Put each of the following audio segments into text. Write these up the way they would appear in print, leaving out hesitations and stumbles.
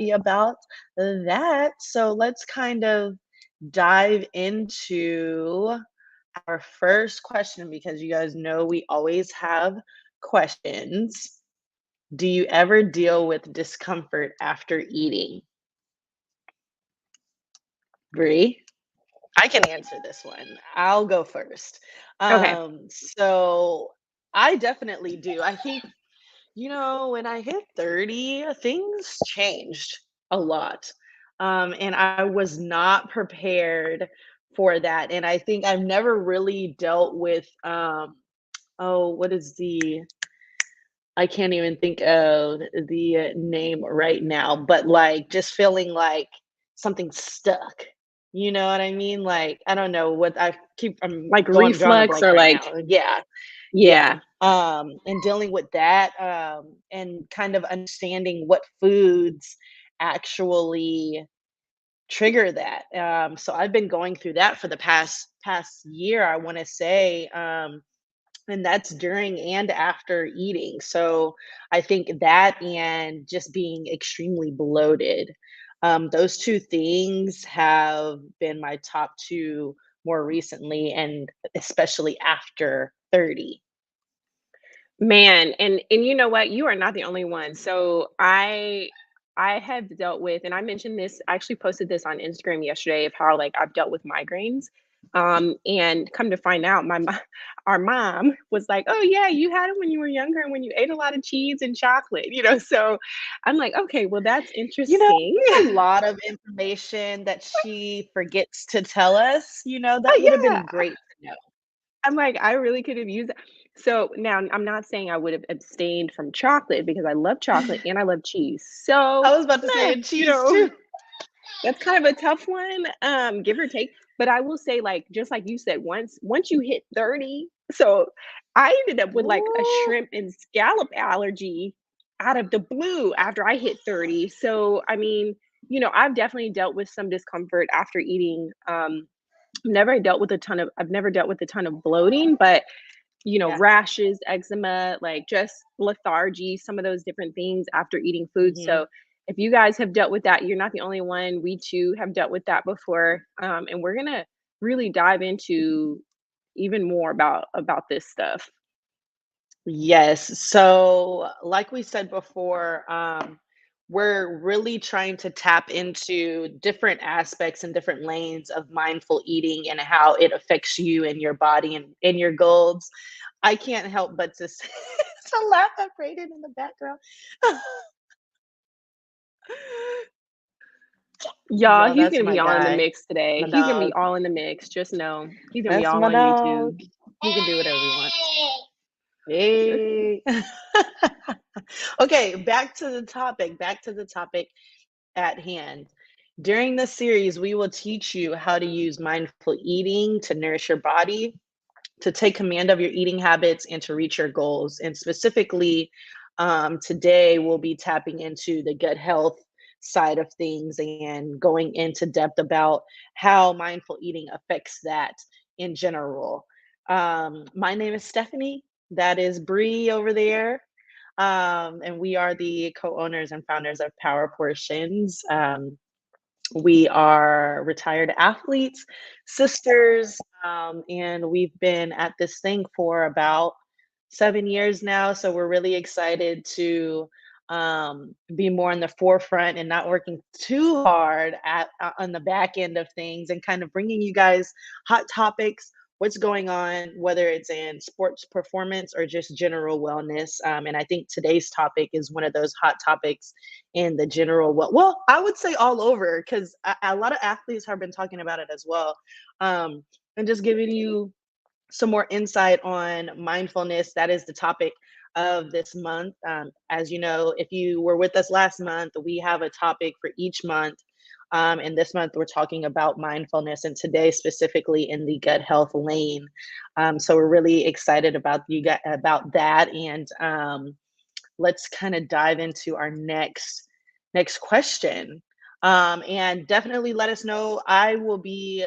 happy about that. So let's kind of dive into our first question because you guys know we always have questions. Do you ever deal with discomfort after eating? Bree? I can answer this one. I'll go first. Okay. So I definitely do. I think, when I hit 30, things changed a lot. And I was not prepared for that. And I think I've never really dealt with, what is I can't even think of the name right now, but like just feeling like something stuck. You know what I mean? Like, I don't know what I'm Like going drawing a reflux blank or right like now. Yeah. Yeah. yeah. And dealing with that, and kind of understanding what foods actually trigger that. So I've been going through that for the past year, I want to say. And that's during and after eating. So I think that and just being extremely bloated. Those two things have been my top two more recently, and especially after 30. Man, and you know what? You are not the only one. So I have dealt with, and I mentioned this, I actually posted this on Instagram yesterday of how like I've dealt with migraines. And come to find out, our mom was like, "Oh yeah, you had it when you were younger and when you ate a lot of cheese and chocolate." So I'm like, "Okay, well that's interesting." There's a lot of information that she forgets to tell us, that would have Oh been yeah. great to know. I'm like, I really could have used that. So now I'm not saying I would have abstained from chocolate because I love chocolate and I love cheese. So, I was about to say, meh, and cheese too. that's kind of a tough one, give or take. But I will say, like, just like you said, once you hit 30, so I ended up with like a Ooh, shrimp and scallop allergy out of the blue after I hit 30. So I mean, I've definitely dealt with some discomfort after eating. I've never dealt with a ton of bloating, but yeah. rashes, eczema, like just lethargy, some of those different things after eating food. Mhm. So if you guys have dealt with that, you're not the only one. We too have dealt with that before. And we're gonna really dive into even more about this stuff. Yes. So, like we said before, we're really trying to tap into different aspects and different lanes of mindful eating and how it affects you and your body and your goals. I can't help but to, to laugh at Brayden in the background. Y'all, Y'all, he's that's gonna my be all in the guy, mix today. my He's gonna be dog. all in the mix. Just know he's gonna be That's all my on dog. YouTube. He can do whatever he wants. Hey. Okay, back to the topic. Back to the topic at hand. During this series, we will teach you how to use mindful eating to nourish your body, to take command of your eating habits, and to reach your goals. And specifically, today we'll be tapping into the gut health side of things and going into depth about how mindful eating affects that in general. My name is Stephanie. That is Bree over there. And we are the co-owners and founders of Power Portions. We are retired athletes, sisters, and we've been at this thing for about 7 years now. So we're really excited to be more in the forefront and not working too hard on the back end of things and kind of bringing you guys hot topics. What's going on, whether it's in sports performance or just general wellness. And I think today's topic is one of those hot topics in the general well, I would say all over because a lot of athletes have been talking about it as well. And just giving you some more insight on mindfulness. That is the topic of this month. As you know, if you were with us last month, we have a topic for each month. And this month we're talking about mindfulness, and today specifically in the gut health lane. So we're really excited about about that, and let's kind of dive into our next question. And definitely let us know. I will be,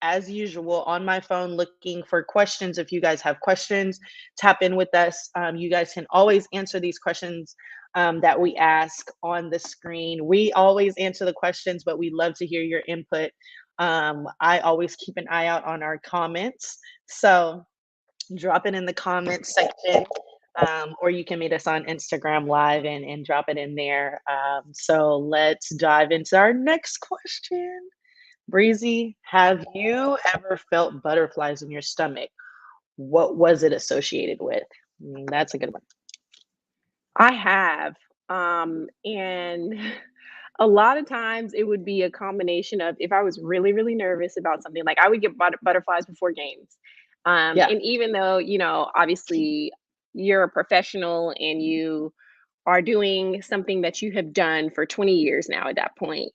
as usual, on my phone looking for questions. If you guys have questions, tap in with us. You guys can always answer these questions that we ask on the screen. We always answer the questions, but we love to hear your input. I always keep an eye out on our comments. So drop it in the comments section, or you can meet us on Instagram Live and drop it in there. So let's dive into our next question. Breezy, have you ever felt butterflies in your stomach? What was it associated with? That's a good one. I have. And a lot of times it would be a combination of if I was really, really nervous about something, like I would get butterflies before games. Yeah, And even though, obviously you're a professional and you are doing something that you have done for 20 years now at that point,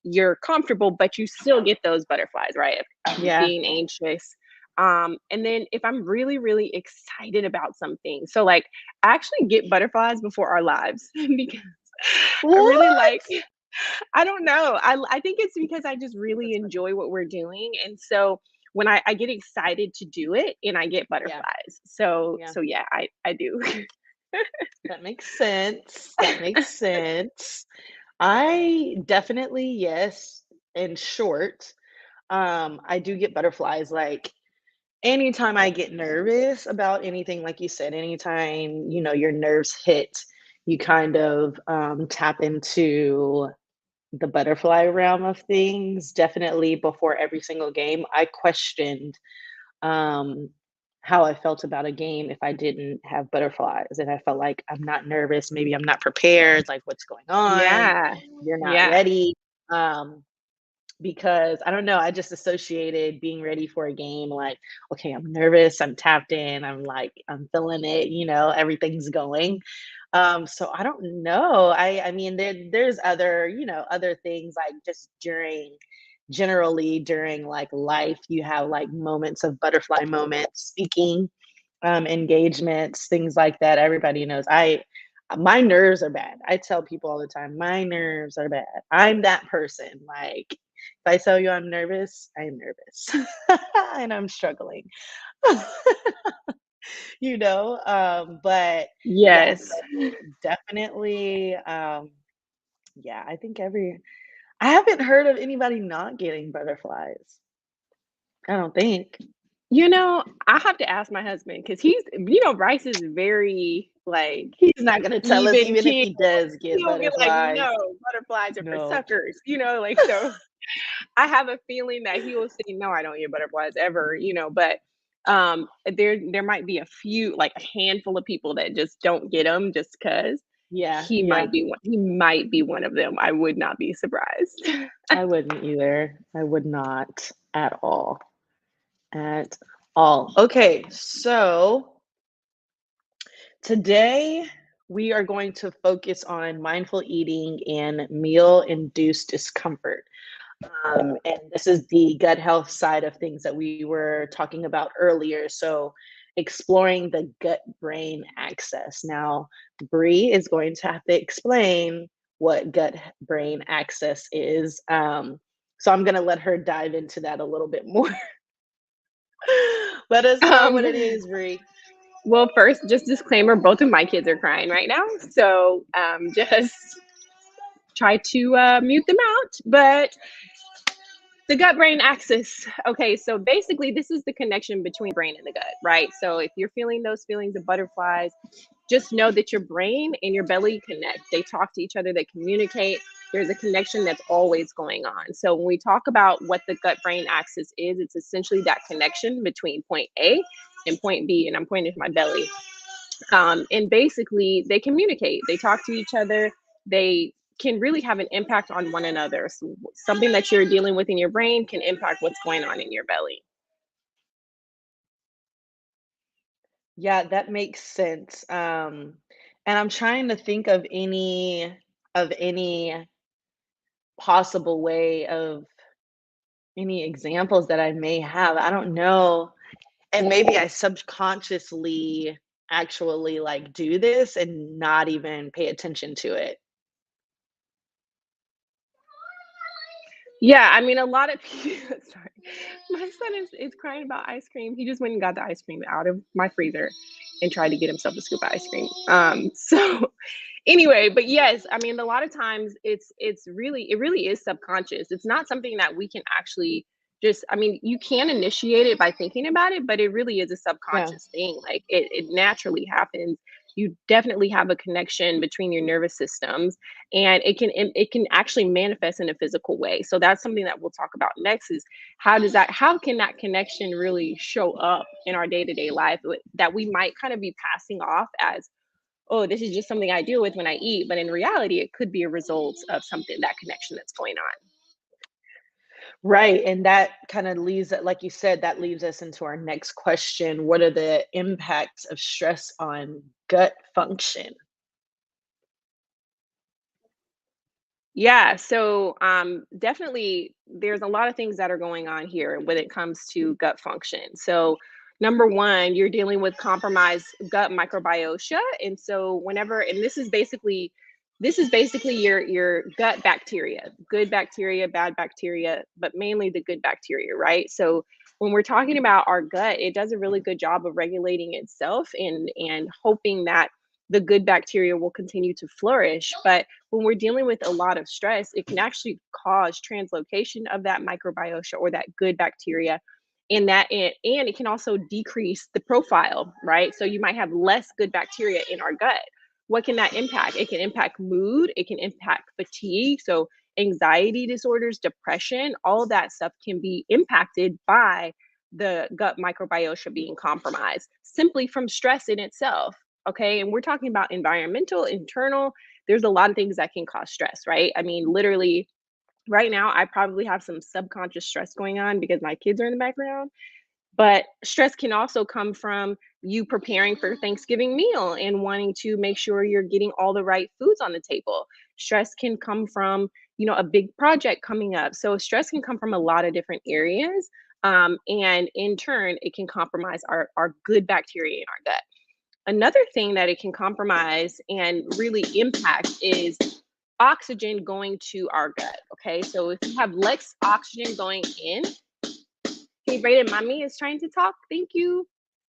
you're comfortable, but you still get those butterflies, right? Of yeah. being anxious. And then if I'm really, really excited about something, so like I actually get butterflies before our lives because I really like, What? I don't know. I think it's because I just really That's funny. enjoy what we're doing. And so when I get excited to do it and I get Yeah, butterflies. So yeah. so yeah, I do. That makes sense. That makes sense. I definitely, yes, in short, I do get butterflies like anytime I get nervous about anything, like you said, anytime, your nerves hit, you kind of tap into the butterfly realm of things. Definitely before every single game, I questioned um, how I felt about a game if I didn't have butterflies. And I felt like I'm not nervous. Maybe I'm not prepared. Like, what's going on? Yeah. You're not Yeah. ready. Um, because I don't know, I just associated being ready for a game like, okay, I'm nervous, I'm tapped in, I'm feeling it, everything's going. So I don't know. I mean there's other, other things like just generally during like life, you have like moments of butterfly moments, speaking engagements, things like that. Everybody knows my nerves are bad. I tell people all the time, my nerves are bad. I'm that person. Like, if I tell you I'm nervous, I am nervous and I'm struggling, but yes, Yes. so definitely. Yeah, I think I haven't heard of anybody not getting butterflies. I don't think. I have to ask my husband because Bryce is very like He's not going to tell us even even if keel. he does get He'll be like, butterflies. no, butterflies are for No. suckers, like so. I have a feeling that he will say, no, I don't get butterflies ever, but there might be a few, like a handful of people that just don't get them just because Yeah, yeah. he might be one of them. I would not be surprised. I wouldn't either. I would not at all. At all. Okay, so today we are going to focus on mindful eating and meal-induced discomfort. And this is the gut health side of things that we were talking about earlier. So, exploring the gut brain axis. Now, Bree is going to have to explain what gut brain axis is. So, I'm going to let her dive into that a little bit more. Let us know what it Um, is, Bree. well, first, just disclaimer: both of my kids are crying right now, so just try to mute them out. But the gut brain axis. Okay, so basically, this is the connection between brain and the gut, right? So if you're feeling those feelings of butterflies, just know that your brain and your belly connect. They talk to each other, they communicate. There's a connection that's always going on. So when we talk about what the gut brain axis is, it's essentially that connection between point A and point B. And I'm pointing to my belly. And basically, they communicate, they talk to each other, they can really have an impact on one another. So something that you're dealing with in your brain can impact what's going on in your belly. Yeah, that makes sense. And I'm trying to think of any possible way of any examples that I may have. I don't know. And maybe I subconsciously actually like do this and not even pay attention to it. Yeah, I mean, a lot of people, sorry. My son is crying about ice cream. He just went and got the ice cream out of my freezer and tried to get himself a scoop of ice cream. So anyway, but yes, I mean, a lot of times it really is subconscious. It's not something that we can actually just, I mean, you can initiate it by thinking about it, but it really is a Yeah. subconscious thing. Like it naturally happens. You definitely have a connection between your nervous systems, and it can actually manifest in a physical way. So that's something that we'll talk about next is how can that connection really show up in our day-to-day life that we might kind of be passing off as, oh, this is just something I deal with when I eat, but in reality it could be a result of something, that connection that's going on. Right, and that kinda leads, like you said, that leads us into our next question. What are the impacts of stress on gut function? Yeah, so definitely there's a lot of things that are going on here when it comes to gut function. So, number one, you're dealing with compromised gut microbiota, and so whenever, and this is basically your gut bacteria, good bacteria, bad bacteria, but mainly the good bacteria, right? So when we're talking about our gut, it does a really good job of regulating itself and hoping that the good bacteria will continue to flourish. But when we're dealing with a lot of stress, it can actually cause translocation of that microbiota or that good bacteria. And it can also decrease the profile, right? So you might have less good bacteria in our gut. What can that impact? It can impact mood, it can impact fatigue. So anxiety disorders, depression, all of that stuff can be impacted by the gut microbiota being compromised simply from stress in itself. Okay. And we're talking about environmental, internal. There's a lot of things that can cause stress, right? I mean, literally, right now, I probably have some subconscious stress going on because my kids are in the background. But stress can also come from you preparing for Thanksgiving meal and wanting to make sure you're getting all the right foods on the table. Stress can come from, a big project coming up. So stress can come from a lot of different areas. And in turn, it can compromise our good bacteria in our gut. Another thing that it can compromise and really impact is oxygen going to our gut. Okay. So if you have less oxygen going in, hey, Brayden, mommy is trying to talk. Thank you.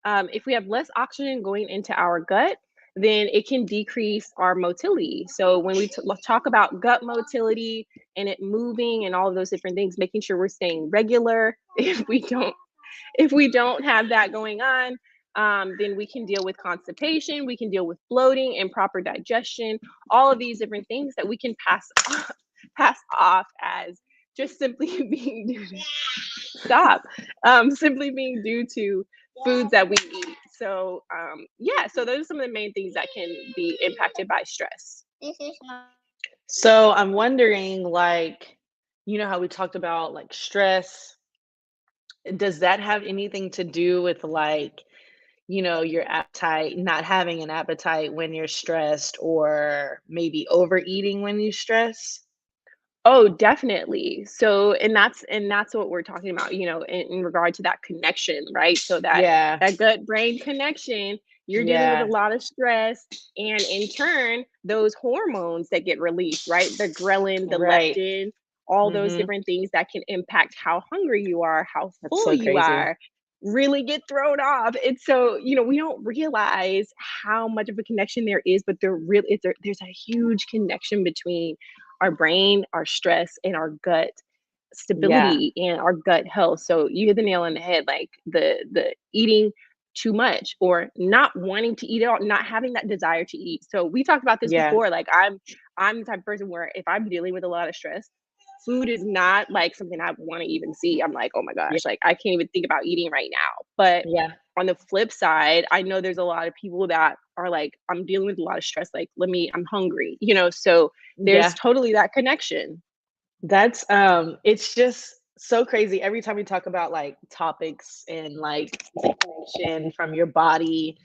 If we have less oxygen going into our gut, then it can decrease our motility. So when we talk about gut motility and it moving and all of those different things, making sure we're staying regular. If we don't have that going on, then we can deal with constipation, we can deal with bloating, improper digestion, all of these different things that we can pass off as just simply being due to stop, simply being due to foods that we eat. So yeah, so those are some of the main things that can be impacted by stress. So, I'm wondering, like, you know how we talked about, like, stress, does that have anything to do with, like, your appetite, not having an appetite when you're stressed, or maybe overeating when you stress? Oh, definitely. So, and that's what we're talking about, in regard to that connection, right? So Yeah, that gut brain connection, you're dealing with a yeah, lot of stress, and in turn, those hormones that get released, right? The ghrelin, the right. leptin, all those Mhm. different things that can impact how hungry you are, how That's full so you crazy. are, really get thrown off. It's so, we don't realize how much of a connection there is, but there's a huge connection between our brain, our stress, and our gut Yeah, stability and our gut health. So you hit the nail on the head, like the eating too much or not wanting to eat it all, not having that desire to eat. So we talked about this yeah, before. Like I'm the type of person where if I'm dealing with a lot of stress, food is not like something I want to even see. I'm like, oh my yeah, gosh, like I can't even think about eating right now. But yeah, on the flip side, I know there's a lot of people that are like, I'm dealing with a lot of stress. Like, I'm hungry, so there's yeah. totally that connection. It's just so crazy every time we talk about, like, topics and, like, information from your body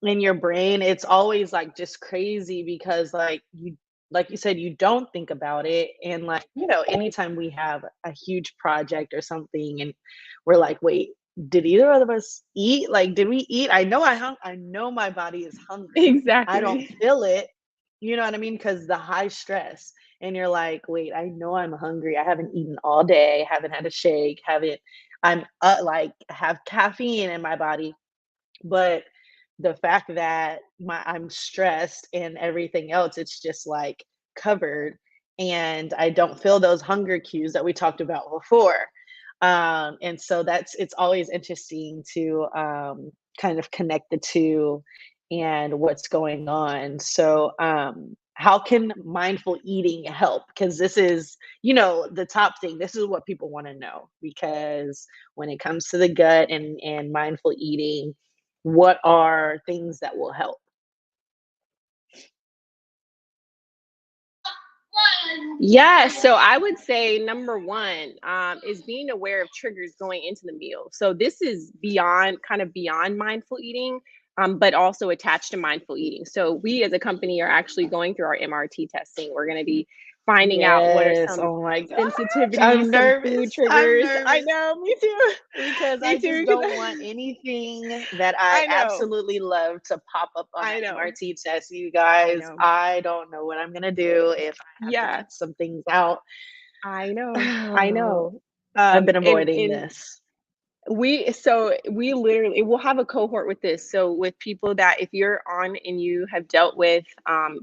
and your brain, it's always, like, just crazy because, like you said, you don't think about it, and, like, anytime we have a huge project or something and we're like, "Wait, did either of us eat? Like, did we eat? I know my body is hungry. I don't Exactly. feel it." You know what I mean? Because the high stress. and you're like, "Wait, I know I'm hungry. I haven't eaten all day, haven't had a shake, haven't I'm, like, have caffeine in my body." But the fact that I'm stressed and everything else, it's just, like, covered, and I don't feel those hunger cues that we talked about before. And so it's always interesting to, kind of connect the 2 and what's going on. So, how can mindful eating help? Because this is, the top thing. This is what people wanna know, because when it comes to the gut and mindful eating, what are things that will help? Yeah, so I would say number one is being aware of triggers going into the meal. So this is beyond, kind of beyond mindful eating, but also attached to mindful eating. So we as a company are actually going through our MRT testing. We're going to be finding out what are Yes, some oh my gosh, sensitivities, I'm some food nervous, I'm triggers. I nervous know, me too. because I Me just too. 'Cause don't want anything that I I know, absolutely love to pop up on I that know, MRT test, you I guys. know. I don't know what I'm gonna do if I have to Yeah, cut some things out. I know, I Oh, know. I've been And avoiding and this. we literally we'll have a cohort with this. So with people that if you're on and you have dealt with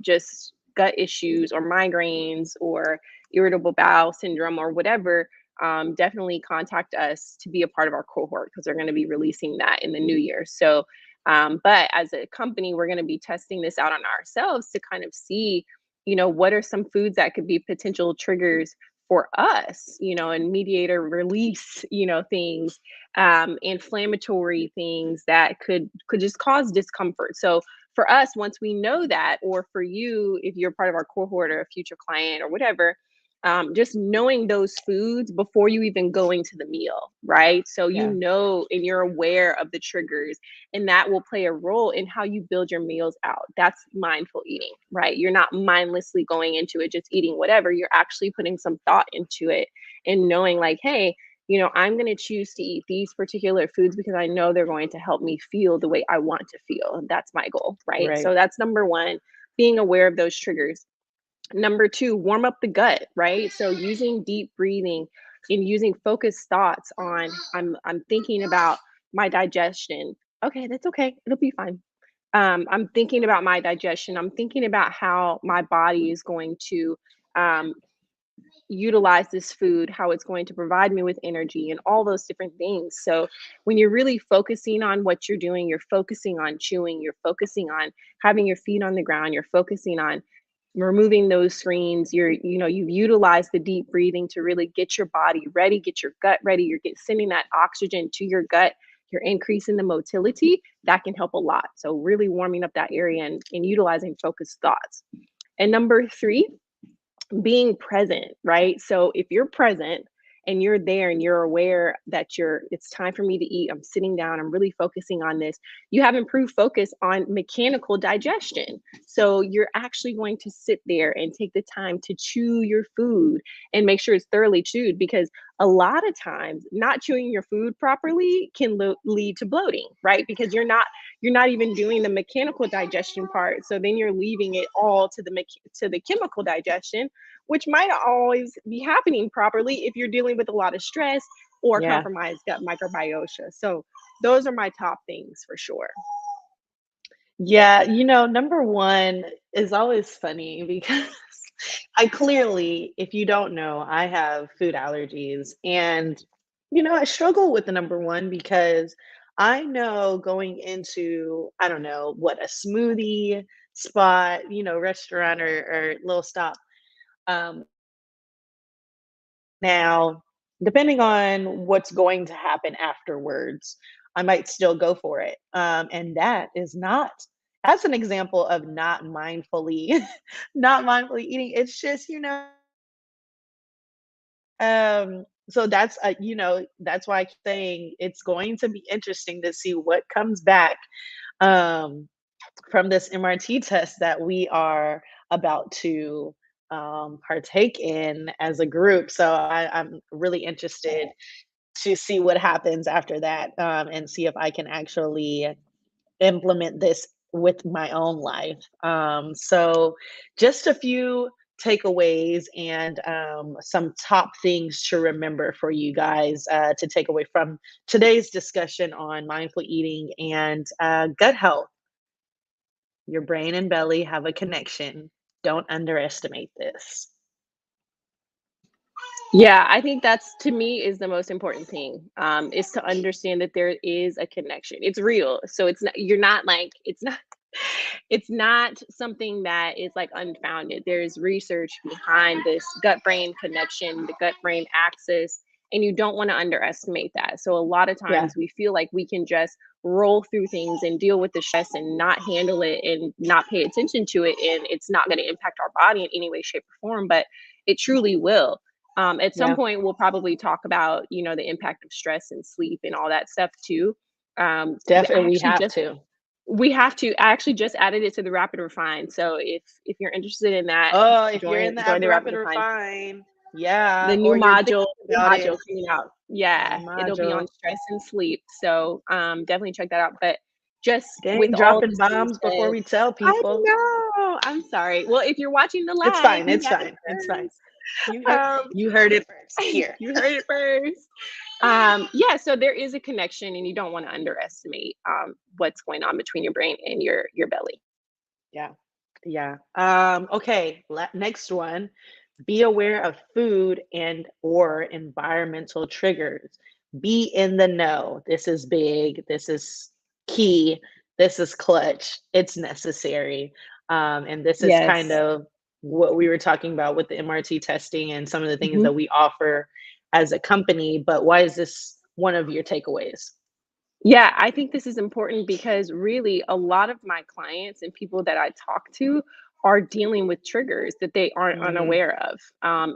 just gut issues or migraines or irritable bowel syndrome or whatever, definitely contact us to be a part of our cohort because they're going to be releasing that in the new year. So, but as a company, we're going to be testing this out on ourselves to kind of see, what are some foods that could be potential triggers for us, and mediator release, things, inflammatory things that could just cause discomfort. So for us, once we know that, or for you, if you're part of our cohort or a future client or whatever, just knowing those foods before you even go into the meal, right? So Yeah, and you're aware of the triggers, and that will play a role in how you build your meals out. That's mindful eating, right? You're not mindlessly going into it just eating whatever. You're actually putting some thought into it and knowing, like, hey, I'm going to choose to eat these particular foods because I know they're going to help me feel the way I want to feel. And that's my goal, right? right. So that's number one, being aware of those triggers. Number two, warm up the gut, right? So using deep breathing and using focused thoughts on I'm thinking about my digestion. Okay, that's okay. It'll be fine. I'm thinking about my digestion. I'm thinking about how my body is going to um, utilize this food, how it's going to provide me with energy and all those different things. So when you're really focusing on what you're doing, you're focusing on chewing, you're focusing on having your feet on the ground, you're focusing on removing those screens, you've utilized the deep breathing to really get your body ready, get your gut ready, sending that oxygen to your gut, you're increasing the motility, that can help a lot. So really warming up that area and utilizing focused thoughts. And number three, being present, right? So if you're present and you're there and you're aware that it's time for me to eat, I'm sitting down, I'm really focusing on this, you have improved focus on mechanical digestion. So you're actually going to sit there and take the time to chew your food and make sure it's thoroughly chewed, because a lot of times not chewing your food properly can lead to bloating, right? Because you're not even doing the mechanical digestion part. So then you're leaving it all to the chemical digestion, which might not always be happening properly if you're dealing with a lot of stress or Yeah. compromised gut microbiota. So those are my top things for sure. Yeah, number 1 is always funny because I clearly, if you don't know, I have food allergies, and, I struggle with the number 1 because I know going into, I don't know, what, a smoothie spot, restaurant or little stop, um, now, depending on what's going to happen afterwards, I might still go for it. And that's an example of not mindfully not mindfully eating. It's just, so that's why I keep saying it's going to be interesting to see what comes back um from this MRT test that we are about to partake in as a group. So I'm really interested to see what happens after that, and see if I can actually implement this with my own life. So, just a few takeaways and some top things to remember for you guys to take away from today's discussion on mindful eating and gut health. Your brain and belly have a connection. Don't underestimate this. Yeah, I think that's to me is the most important thing, is to understand that there is a connection. It's real. So it's not you're not like it's not it's not something that is like unfounded. There's research behind this gut brain connection, the gut brain axis, and you don't want to underestimate that. So a lot of Yeah, times we feel like we can just roll through things and deal with the stress and not handle it and not pay attention to it, and it's not going to impact our body in any way, shape, or form, but it truly will. At some yeah, point, we'll probably talk about, the impact of stress and sleep and all that stuff too. I definitely. We actually have just to. we have to. I actually just added it to the rapid refine. So if you're interested in that, Oh, if you're join in the join app the rapid Rapid refine. Refine, yeah, The new or you're module, thinking about it, coming out. new Yeah, it'll be on module. stress and sleep. So definitely check that out. But just with Dang, all of dropping this being bombs before said, we tell I people. know. I'm sorry. Well, if you're watching the It's live, fine. you It's have it fine. It's fine. first. Um, You heard it first here. you heard it first. Yeah, so there is a connection, and you don't want to underestimate what's going on between your brain and your belly. Yeah. Yeah. Okay. Next one. Be aware of food and or environmental triggers. Be in the know. This is big. This is key. This is clutch. It's necessary. And this is kind Yes. of what we were talking about with the MRT testing and some of the things Mhm. that we offer as a company. But why is this one of your takeaways? Yeah, I think this is important because really a lot of my clients and people that I talk to are dealing with triggers that they aren't Hmm. unaware of.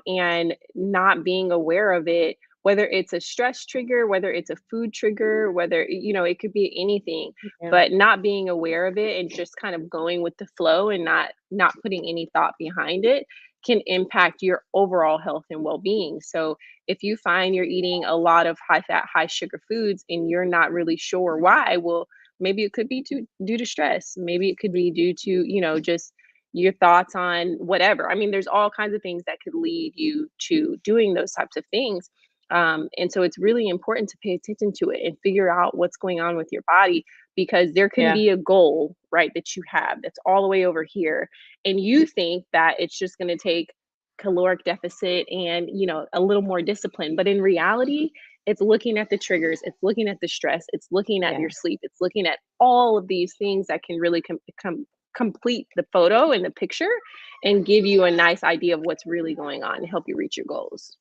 And not being aware of it, whether it's a stress trigger, whether it's a food trigger, whether, it could be anything, Yeah. but not being aware of it and just kind of going with the flow and not putting any thought behind it can impact your overall health and well-being. So if you find you're eating a lot of high fat, high sugar foods and you're not really sure why, well, maybe it could be due to stress. Maybe it could be due to, just your thoughts on whatever. I mean, there's all kinds of things that could lead you to doing those types of things. And so it's really important to pay attention to it and figure out what's going on with your body because there can Yeah. be a goal, right, that you have that's all the way over here. And you think that it's just going to take caloric deficit and a little more discipline, but in reality it's looking at the triggers, it's looking at the stress, it's looking at Yeah. your sleep, it's looking at all of these things that can really complete the photo and the picture and give you a nice idea of what's really going on and help you reach your goals.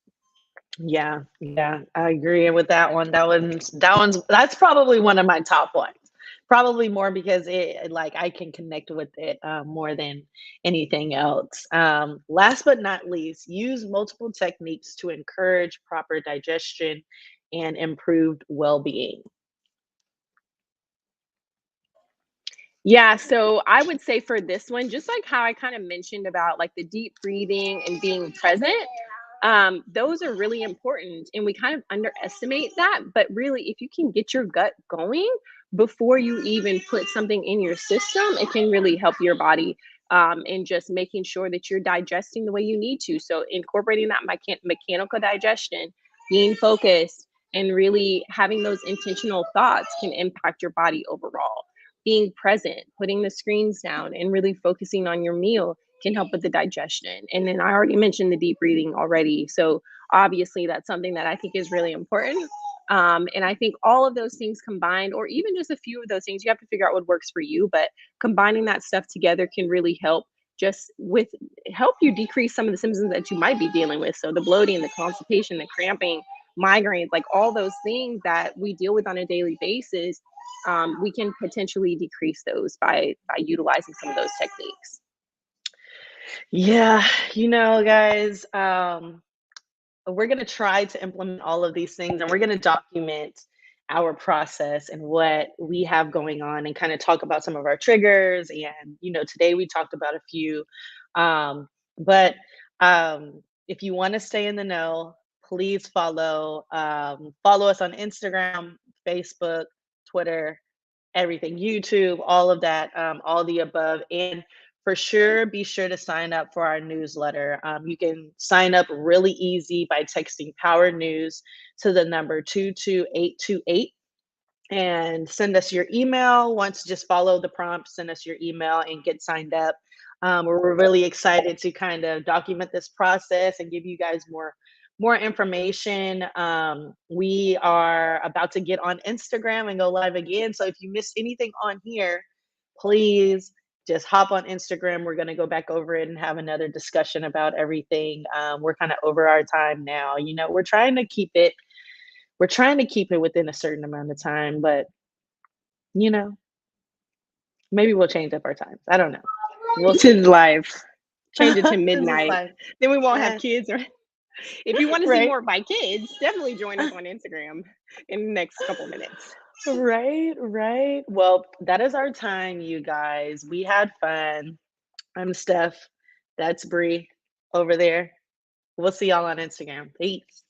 Yeah, yeah, I agree with that one. That one's that's probably one of my top ones. Probably more because like I can connect with it more than anything else. Last but not least, use multiple techniques to encourage proper digestion and improved well-being. Yeah, so I would say for this one, just like how I kind of mentioned about like the deep breathing and being present, those are really important. And we kind of underestimate that. But really, if you can get your gut going before you even put something in your system, it can really help your body and just making sure that you're digesting the way you need to. So, incorporating that mechanical digestion, being focused, and really having those intentional thoughts can impact your body overall. Being present, putting the screens down, and really focusing on your meal can help with the digestion. And then I already mentioned the deep breathing already. So obviously, that's something that I think is really important. And I think all of those things combined, or even just a few of those things, you have to figure out what works for you. But combining that stuff together can really help just with help you decrease some of the symptoms that you might be dealing with. So the bloating, the constipation, the cramping, migraines, like all those things that we deal with on a daily basis, we can potentially decrease those by utilizing some of those techniques. Yeah, guys, we're going to try to implement all of these things and we're going to document our process and what we have going on and kind of talk about some of our triggers and today we talked about a few but if you want to stay in the know, please follow us on Instagram, Facebook, Twitter, everything, YouTube, all of that, all the above. And for sure, be sure to sign up for our newsletter. You can sign up really easy by texting Power News to the number 22828 and send us your email. Once, just follow the prompts, send us your email, and get signed up. We're really excited to kind of document this process and give you guys more information. We are about to get on Instagram and go live again. So if you missed anything on here, please just hop on Instagram. We're going to go back over it and have another discussion about everything. We're kind of over our time now. We're trying to keep it within a certain amount of time, but you know, maybe we'll change up our times. I don't know. We'll This is see. live. Change it to This is midnight. life. Then we won't have Eh, kids. Or if you want to see right? more of my kids, definitely join us on Instagram in the next couple minutes. Right, right. Well, that is our time, you guys. We had fun. I'm Steph. That's Bree over there. We'll see y'all on Instagram. Peace.